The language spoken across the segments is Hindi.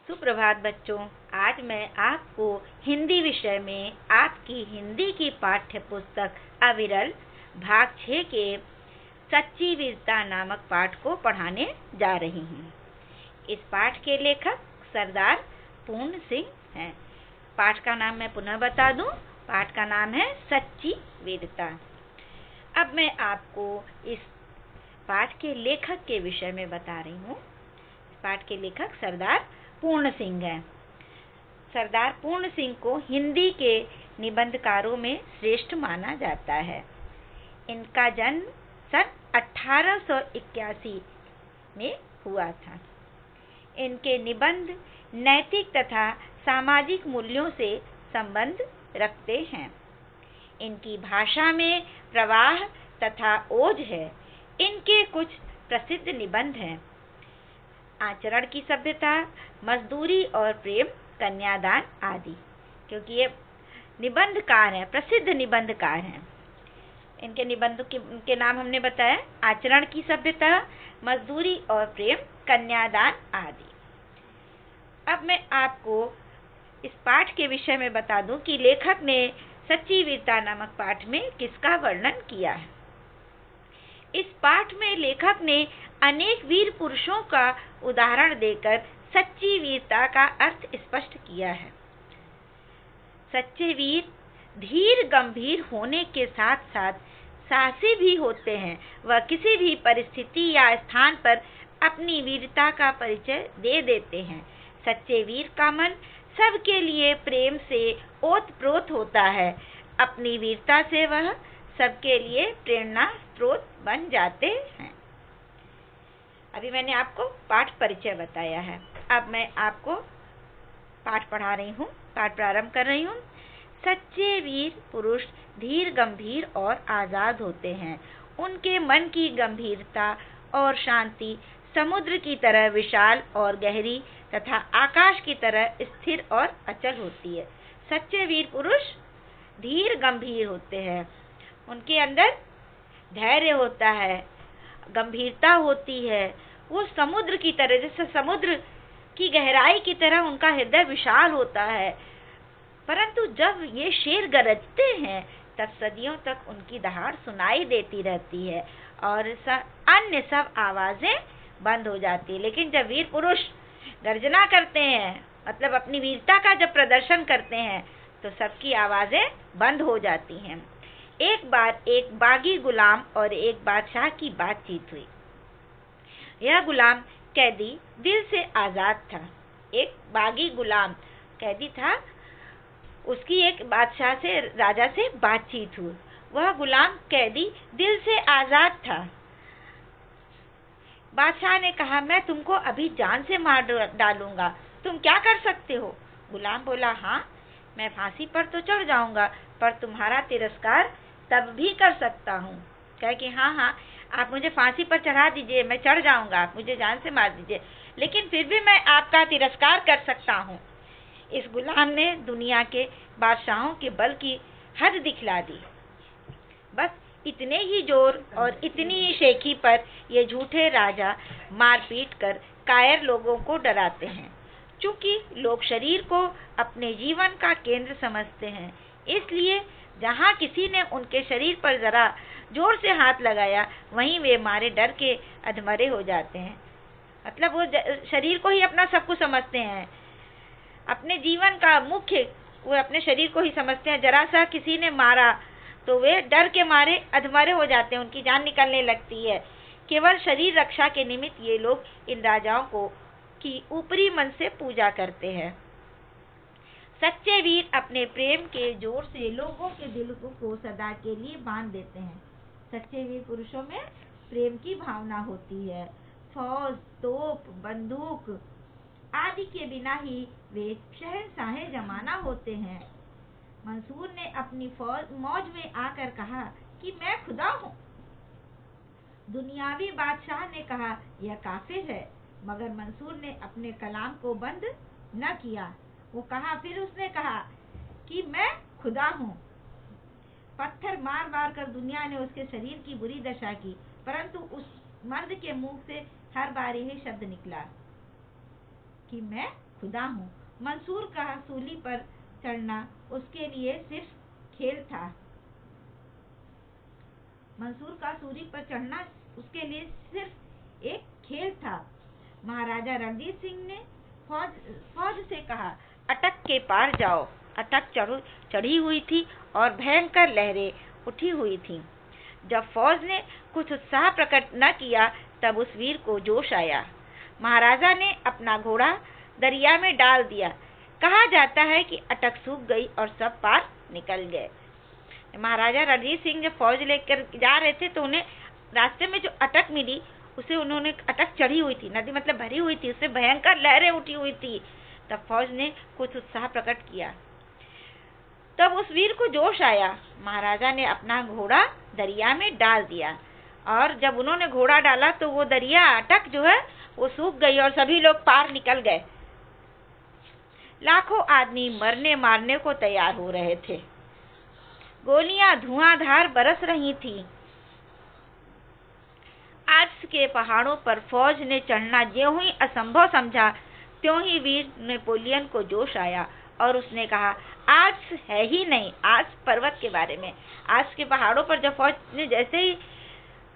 सुप्रभात बच्चों। आज मैं आपको हिंदी विषय में आपकी हिंदी की पाठ्य पुस्तक अविरल भाग 6 के सच्ची वीरता नामक पाठ को पढ़ाने जा रही हूँ। इस पाठ के लेखक सरदार पूर्ण सिंह हैं। पाठ का नाम मैं पुनः बता दूं। पाठ का नाम है सच्ची वीरता। अब मैं आपको इस पाठ के लेखक के विषय में बता रही हूँ। इस पाठ के लेखक सरदार पूर्ण सिंह हैं। सरदार पूर्ण सिंह को हिंदी के निबंधकारों में श्रेष्ठ माना जाता है। इनका जन्म सन 1881 में हुआ था। इनके निबंध नैतिक तथा सामाजिक मूल्यों से संबंध रखते हैं। इनकी भाषा में प्रवाह तथा ओज है। इनके कुछ प्रसिद्ध निबंध हैं। आचरण की सभ्यता, मजदूरी और प्रेम, कन्यादान आदि। क्योंकि ये निबंधकार हैं, प्रसिद्ध निबंधकार हैं। इनके निबंधों के नाम हमने बताया, आचरण की सभ्यता, मजदूरी और प्रेम, कन्यादान आदि। अब मैं आपको इस पाठ के विषय में बता दूं कि लेखक ने सच्ची वीरता नामक पाठ में किसका वर्णन किया है। इस पाठ में लेखक ने अनेक वीर पुरुषों का उदाहरण देकर सच्ची वीरता का अर्थ स्पष्ट किया है। सच्चे वीर धीर गंभीर होने के साथ साथ साहसी भी होते हैं। वह किसी भी परिस्थिति या स्थान पर अपनी वीरता का परिचय दे देते हैं। सच्चे वीर का मन सबके लिए प्रेम से ओतप्रोत होता है। अपनी वीरता से वह सबके लिए प्रेरणा स्रोत बन जाते हैं। अभी मैंने आपको पाठ परिचय बताया है। अब मैं आपको पाठ पढ़ा रही हूँ। पाठ प्रारंभ कर रही हूँ। सच्चे वीर पुरुष धीर गंभीर और आजाद होते हैं। उनके मन की गंभीरता और शांति समुद्र की तरह विशाल और गहरी तथा आकाश की तरह स्थिर और अचल होती है। सच्चे वीर पुरुष धीर गंभीर होते हैं। उनके अंदर धैर्य होता है, गंभीरता होती है। वो समुद्र की तरह, जैसे समुद्र की गहराई की तरह उनका हृदय विशाल होता है। परंतु जब ये शेर गरजते हैं तब सदियों तक उनकी दहाड़ सुनाई देती रहती है और अन्य सब आवाजें बंद हो जाती है। लेकिन जब वीर पुरुष गर्जना करते हैं, मतलब अपनी वीरता का जब प्रदर्शन करते हैं, तो सबकी आवाजें बंद हो जाती हैं। एक बार एक बागी गुलाम और एक बादशाह की बातचीत हुई। यह गुलाम कैदी दिल से आजाद था। एक बागी गुलाम कैदी था, उसकी एक बादशाह से, राजा से बातचीत हुई। वह गुलाम कैदी दिल से आजाद था। बादशाह ने कहा, मैं तुमको अभी जान से मार डालूंगा, तुम क्या कर सकते हो? गुलाम बोला, हाँ, मैं फांसी पर तो चढ़ जाऊंगा, पर तुम्हारा तिरस्कार तब भी कर सकता हूँ। कहे कि हाँ, आप मुझे फांसी पर चढ़ा दीजिए, मैं चढ़ जाऊंगा, आप मुझे जान से मार दीजिए, लेकिन फिर भी मैं आपका तिरस्कार कर सकता हूँ। इस गुलाम ने दुनिया के बादशाहों के बल की हद दिखला दी। बस इतने ही जोर और इतनी ही शेखी पर ये झूठे राजा मारपीट कर कायर लोगों को डराते हैं। चूंकि लोग शरीर को अपने जीवन का केंद्र समझते हैं, इसलिए जहाँ किसी ने उनके शरीर पर जरा जोर से हाथ लगाया, वहीं वे मारे डर के अधमरे हो जाते हैं। मतलब वो शरीर को ही अपना सब कुछ समझते हैं, अपने जीवन का मुख्य वो अपने शरीर को ही समझते हैं। जरा सा किसी ने मारा तो वे डर के मारे अधमरे हो जाते हैं, उनकी जान निकलने लगती है। केवल शरीर रक्षा के निमित्त ये लोग इन राजाओं को की ऊपरी मन से पूजा करते हैं। सच्चे वीर अपने प्रेम के जोर से लोगों के दिलों को सदा के लिए बांध देते हैं। सच्चे वीर पुरुषों में प्रेम की भावना होती है। फौज, तोप, बंदूक आदि के बिना ही वे शहंशाहे जमाना होते हैं। मंसूर ने अपनी मौज में आकर कहा कि मैं खुदा हूँ। दुनियावी बादशाह ने कहा, यह काफिर है, मगर मंसूर ने अपने कलाम को बंद न किया। वो कहा, फिर उसने कहा कि मैं खुदा हूँ। पत्थर मार मार कर दुनिया ने उसके शरीर की बुरी दशा की, परंतु उस मर्द के मुंह से हर बार यही शब्द निकला कि मैं खुदा हूँ। मंसूर का सूली पर चढ़ना उसके लिए सिर्फ खेल था। मंसूर का सूली पर चढ़ना उसके लिए सिर्फ एक खेल था। महाराजा रणजीत सिंह ने फौज से कहा, अटक के पार जाओ। अटक चढ़ी हुई थी और भयंकर लहरें उठी हुई थीं। जब फौज ने कुछ उत्साह प्रकट न किया तब उस वीर को जोश आया। महाराजा ने अपना घोड़ा दरिया में डाल दिया। कहा जाता है कि अटक सूख गई और सब पार निकल गए। महाराजा रणजीत सिंह जब फौज लेकर जा रहे थे तो उन्हें रास्ते में जो अटक मिली उसे उन्होंने, अटक चढ़ी हुई थी, नदी मतलब भरी हुई थी, उससे भयंकर लहरें उठी हुई थी। तब फौज ने कुछ उत्साह प्रकट किया। तब उस वीर को जोश आया। महाराजा ने अपना घोड़ा दरिया में डाल दिया और जब उन्होंने घोड़ा डाला तो वो दरिया, अटक जो है वो सूख गई और सभी लोग पार निकल गए। लाखों आदमी मरने मारने को तैयार हो रहे थे। गोलियां धुआंधार बरस रही थीं। आल्प्स के पहाड़ों पर फौज ने चढ़ना ज्यों ही असंभव समझा, त्यों ही वीर नेपोलियन को जोश आया और उसने कहा, आल्प्स है ही नहीं। आल्प्स पर्वत के बारे में, आल्प्स के पहाड़ों पर जब फौज ने जैसे ही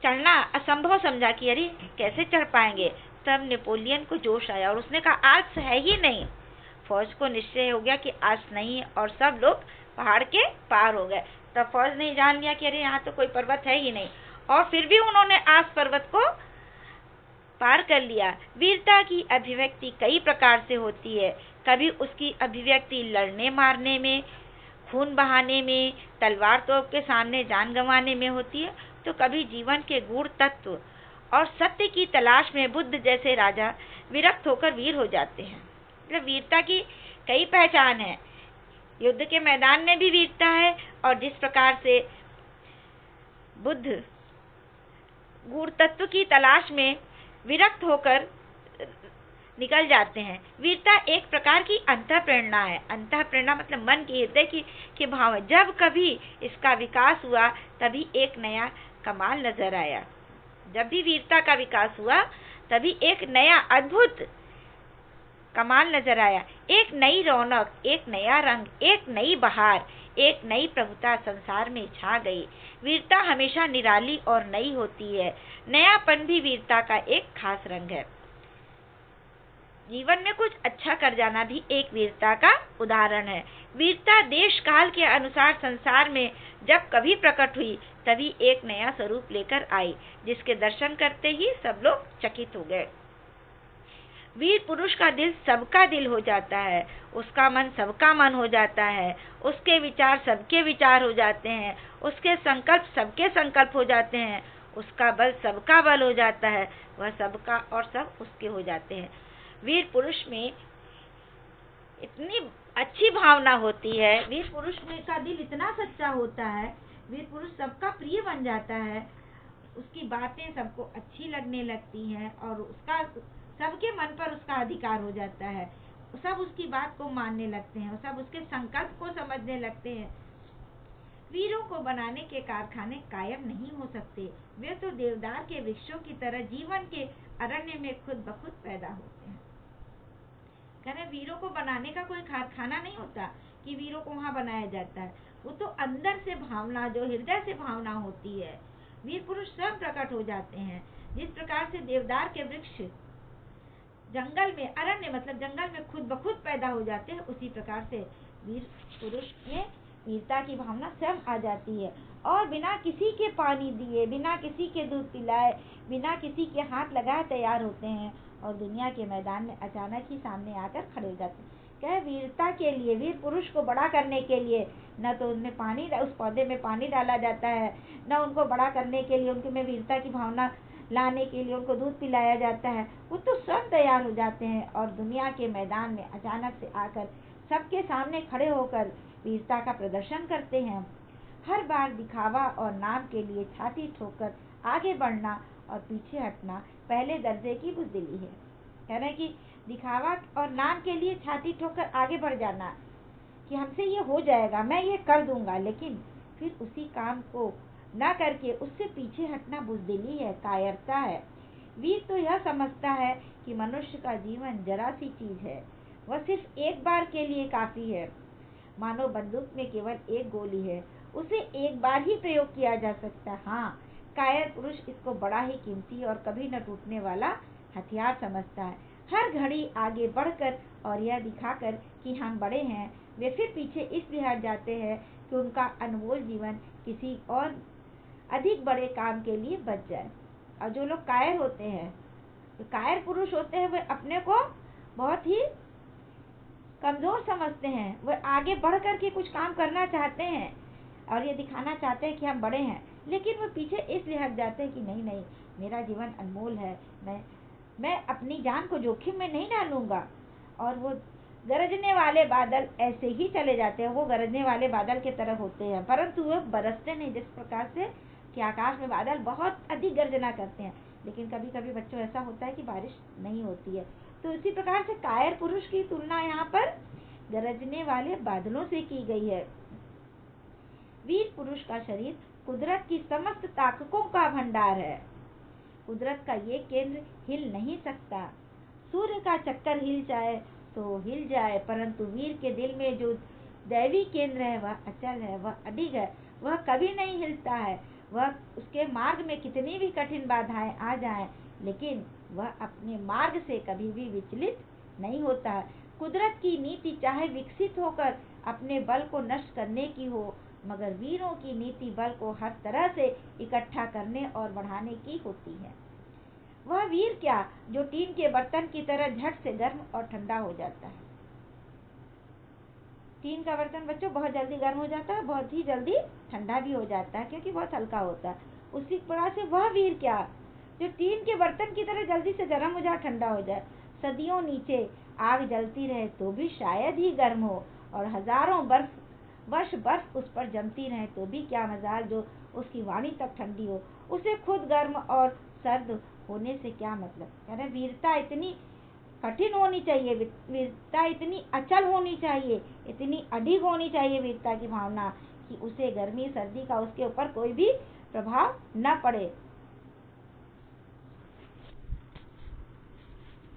चढ़ना असंभव समझा कि अरे कैसे चढ़ पाएंगे, तब नेपोलियन को जोश आया और उसने कहा, आल्प्स है ही नहीं। फौज को निश्चय हो गया कि आल्प्स नहीं है और सब लोग पहाड़ के पार हो गए। तब फौज ने जान लिया कि अरे यहाँ तो कोई पर्वत है ही नहीं, और फिर भी उन्होंने आल्प्स पर्वत को पार कर लिया। वीरता की अभिव्यक्ति कई प्रकार से होती है। कभी उसकी अभिव्यक्ति लड़ने मारने में, खून बहाने में, तलवार तोप के सामने जान गंवाने में होती है, तो कभी जीवन के गूढ़ तत्व और सत्य की तलाश में बुद्ध जैसे राजा विरक्त होकर वीर हो जाते हैं। मतलब वीरता की कई पहचान है। युद्ध के मैदान में भी वीरता है, और जिस प्रकार से बुद्ध गूढ़ तत्व की तलाश में विरक्त होकर निकल जाते हैं। वीरता एक प्रकार की अंतःप्रेरणा है। अंतःप्रेरणा मतलब मन की, हृदय की भाव है। जब कभी इसका विकास हुआ तभी एक नया कमाल नजर आया। जब भी वीरता का विकास हुआ तभी एक नया अद्भुत कमाल नजर आया। एक नई रौनक, एक नया रंग, एक नई बहार, एक नई प्रभुता संसार में छा गई। वीरता हमेशा निराली और नई होती है। नयापन भी वीरता का एक खास रंग है। जीवन में कुछ अच्छा कर जाना भी एक वीरता का उदाहरण है। वीरता देश काल के अनुसार संसार में जब कभी प्रकट हुई तभी एक नया स्वरूप लेकर आई, जिसके दर्शन करते ही सब लोग चकित हो गए। वीर पुरुष का दिल सबका दिल हो जाता है, उसका मन सबका मन हो जाता है, उसके विचार सबके विचार हो जाते हैं, उसके संकल्प सबके संकल्प हो जाते हैं, उसका बल सबका बल हो जाता है, वह सबका और सब उसके हो जाते हैं। वीर पुरुष में इतनी अच्छी भावना होती है, वीर पुरुष में का दिल इतना सच्चा होता है, वीर पुरुष सबका प्रिय बन जाता है, उसकी बातें सबको अच्छी लगने लगती हैं और उसका सबके मन पर उसका अधिकार हो जाता है। सब उसकी बात को मानने लगते हैं और सब उसके संकल्प को समझने लगते हैं। वीरों को बनाने के कारखाने कायम नहीं हो सकते, वे तो देवदार के वृक्षों की तरह जीवन के अरण्य में खुद ब खुद पैदा होते हैं। कहने वीरों को बनाने का कोई कारखाना नहीं होता कि वीरों को वहाँ बनाया जाता है। वो तो अंदर से भावना, जो हृदय से भावना होती है, वीर पुरुष सब प्रकट हो जाते हैं। जिस प्रकार से देवदार के वृक्ष जंगल में, अरण्य मतलब जंगल में खुद ब खुद पैदा हो जाते हैं, उसी प्रकार से वीर पुरुष में वीरता की भावना स्वयं आ जाती है और बिना किसी के पानी दिए, बिना किसी के दूध पिलाए, बिना किसी के हाथ लगाए तैयार होते हैं और दुनिया के मैदान में अचानक ही सामने आकर खड़े हो जाते हैं। क्या वीरता के लिए, वीर पुरुष को बड़ा करने के लिए न तो उनमें पानी, उस पौधे में पानी डाला जाता है, न उनको बड़ा करने के लिए, उनके में वीरता की भावना लाने के लिए उनको दूध पिलाया जाता है। वो तो स्वयं तैयार हो जाते हैं और दुनिया के मैदान में अचानक से आकर सबके सामने खड़े होकर वीरता का प्रदर्शन करते हैं। हर बार दिखावा और नाम के लिए छाती ठोककर आगे बढ़ना और पीछे हटना पहले दर्जे की बुज़दिली है। कह रहे हैं कि दिखावा और नाम के लिए छाती ठोककर आगे बढ़ जाना कि हमसे ये हो जाएगा, मैं ये कर दूंगा, लेकिन फिर उसी काम को न करके उससे पीछे हटना बुज़दिली है, कायरता है। वीर तो यह समझता है कि मनुष्य का जीवन जरा सी चीज है, वह सिर्फ एक बार के लिए काफी है। मानो बंदूक में केवल एक गोली है, उसे एक बार ही प्रयोग किया जा सकता है। हाँ, कायर पुरुष इसको बड़ा ही कीमती और कभी न टूटने वाला हथियार समझता है। हर घड़ी आगे बढ़कर और यह दिखाकर कि हम बड़े हैं, वे फिर पीछे इसलिए हट जाते हैं कि उनका अनमोल जीवन किसी और अधिक बड़े काम के लिए बच जाए। और जो लोग कायर होते हैं, जो कायर पुरुष होते हैं, वे अपने को बहुत ही कमजोर समझते हैं। वे आगे बढ़ करके कुछ काम करना चाहते हैं और ये दिखाना चाहते हैं कि हम बड़े हैं, लेकिन वो पीछे इसलिए हट जाते हैं कि नहीं नहीं, मेरा जीवन अनमोल है, मैं अपनी जान को जोखिम में नहीं डालूंगा। और वो गरजने वाले बादल ऐसे ही चले जाते हैं। वो गरजने वाले बादल की तरह होते हैं, परंतु वो बरसते नहीं। जिस प्रकार से कि आकाश में बादल बहुत अधिक गर्जना करते हैं, लेकिन कभी कभी बच्चों ऐसा होता है कि बारिश नहीं होती है। तो इसी प्रकार से कायर पुरुष की तुलना यहाँ पर गरजने वाले बादलों से की गई है। वीर पुरुष का शरीर कुदरत की समस्त ताकतों का भंडार है। कुदरत का ये केंद्र हिल नहीं सकता। सूर्य का चक्कर हिल जाए तो हिल जाए, परंतु वीर के दिल में जो दैवी केंद्र है वह अचल है, वह अडिग है, वह कभी नहीं हिलता है। वह उसके मार्ग में कितनी भी कठिन बाधाएं आ जाएं, लेकिन वह अपने मार्ग से कभी भी विचलित नहीं होता है। कुदरत की नीति चाहे विकसित होकर अपने बल को नष्ट करने की हो, मगर वीरों की नीति बल को हर तरह से इकट्ठा करने और बढ़ाने की होती है। वह वीर क्या जो टीन के बर्तन की तरह झट से गर्म और ठंडा हो जाता है। टीन का बर्तन बच्चों बहुत जल्दी गर्म हो जाता है, बहुत ही जल्दी ठंडा भी हो जाता है, क्योंकि बहुत हल्का होता है। उसी तरह से वह वीर क्या जो टीन के बर्तन की तरह जल्दी से गर्म हो जाए, ठंडा हो जाए। सदियों नीचे आग जलती रहे तो भी शायद ही गर्म हो, और हजारों वर्ष बर्फ उस पर जमती रहे तो भी क्या मजाल जो उसकी वाणी तक ठंडी हो। उसे खुद गर्म और सर्द होने से क्या मतलब। यानी वीरता इतनी कठिन होनी चाहिए, वीरता इतनी अचल होनी चाहिए, इतनी अडिग होनी चाहिए वीरता की भावना कि उसे गर्मी सर्दी का उसके ऊपर कोई भी प्रभाव न पड़े।